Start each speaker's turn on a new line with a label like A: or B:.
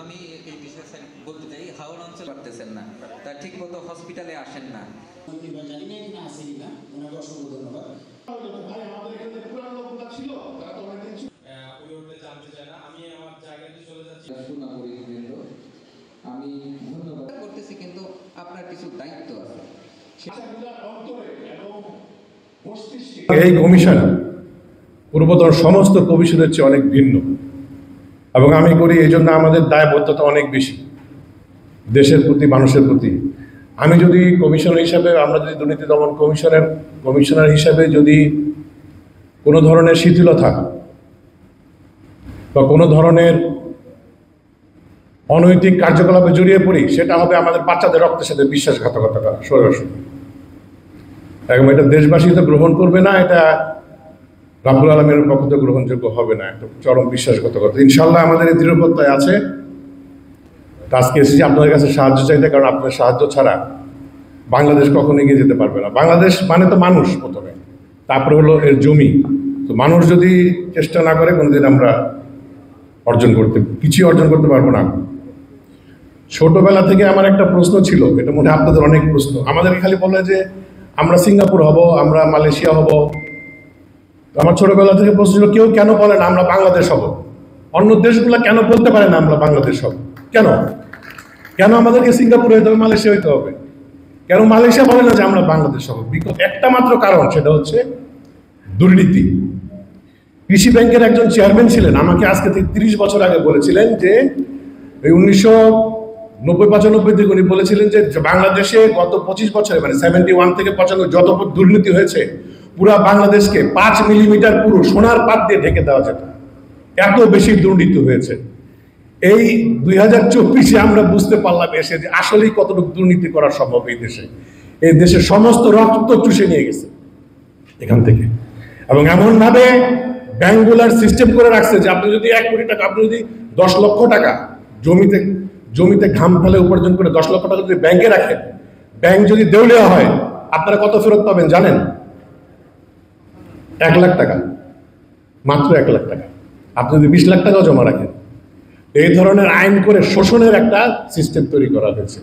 A: আমি এই বিষয়ে বলতে চাই, হাওড়া অঞ্চল পারতেছেন না, তার ঠিক মতো হসপিটালে আসেন না।
B: জানি না এখানে আসেন না, ওনাকে অসংখ্য ধন্যবাদ।
A: আমি ধন্যবাদ করতেছি, কিন্তু আপনার কিছু দায়িত্ব আছে।
C: এই কমিশন পূর্বতন সমস্ত কমিশনের চেয়ে অনেক ভিন্ন, এবং আমি করি এই জন্য আমাদের দায়বদ্ধতা অনেক বেশি দেশের প্রতি, মানুষের প্রতি। আমি যদি কমিশনার হিসাবে, আমরা যদি দুর্নীতি দমন কমিশনার হিসাবে যদি কোনো ধরনের শিথিলতা বা কোনো ধরনের অনৈতিক কার্যকলাপে জড়িয়ে পড়ি, সেটা হবে আমাদের বাচ্চাদের রক্তের সাথে বিশ্বাসঘাতকতা করা সরাসরি। এবং এটা দেশবাসী তো গ্রহণ করবে না, এটা রাব্বুল আলামিনের পক্ষ থেকে গ্রহণযোগ্য হবে না, একটা চরম বিশ্বাসঘাতকতা। ইনশাল্লাহ আমাদের এই দৃঢ়প্রত্যয় আছে। আজকে এসেছি আপনাদের কাছে সাহায্য চাইতে, কারণ আপনাদের সাহায্য ছাড়া বাংলাদেশ কখনো এগিয়ে যেতে পারবে না। বাংলাদেশ মানে তো মানুষ প্রথমে, তারপরে হলো এর জমি। তো মানুষ যদি চেষ্টা না করে, কোনোদিন আমরা কিছুই অর্জন করতে পারবো না। ছোটবেলা থেকে আমার একটা প্রশ্ন ছিল, এটা মনে হয় আপনাদের অনেক প্রশ্ন। আমাদের খালি বলে যে আমরা সিঙ্গাপুর হব, আমরা মালয়েশিয়া হব। আমার ছোটবেলা থেকে প্রশ্ন ছিল, কেউ কেন বলে না আমরা বাংলাদেশ হব? অন্য দেশগুলো কেন বলতে পারে না আমরা বাংলাদেশ হব? কেন কেন আমাদেরকে সিঙ্গাপুর হইতে হবে, মালয়েশিয়া হইতে হবে? কেন মালয়েশিয়া বলে না যে আমরা বাংলাদেশ হব? একটা মাত্র কারণ, সেটা হচ্ছে দুর্নীতি। কৃষি ব্যাংকের একজন চেয়ারম্যান ছিলেন, আমাকে আজকে থেকে 30 বছর আগে বলেছিলেন যে, এই 1990-95 দিকে উনি বলেছিলেন যে বাংলাদেশে গত 25 বছরে, মানে 71 থেকে 95 যত দুর্নীতি হয়েছে, পুরা বাংলাদেশকে 5 মিলিমিটার পুরো সোনার পাত দিয়ে ঢেকে দেওয়া যেত, এত বেশি দুর্নীতি হয়েছে। এই 2024-এ আমরা বুঝতে পারলাম এসে যে আসলেই কতটুকু দুর্নীতি করা সম্ভব এই দেশের সমস্ত রক্ত চুষে নিয়ে গেছে এখান থেকে। এবং এমনভাবে ব্যাংকগুলার সিস্টেম করে রাখছে যে আপনি যদি 1 কোটি টাকা, আপনি যদি 10 লক্ষ টাকা জমিতে ঘাম ফেলে উপার্জন করে 10 লক্ষ টাকা যদি ব্যাংকে রাখেন, ব্যাংক যদি দেউলিয়া হয়, আপনারা কত ফেরত পাবেন জানেন? 1 লাখ টাকা, মাত্র 1 লাখ টাকা। আপনি যদি 20 লাখ টাকাও জমা রাখেন। এই ধরনের আইন করে শোষণের একটা সিস্টেম তৈরি করা হয়েছে।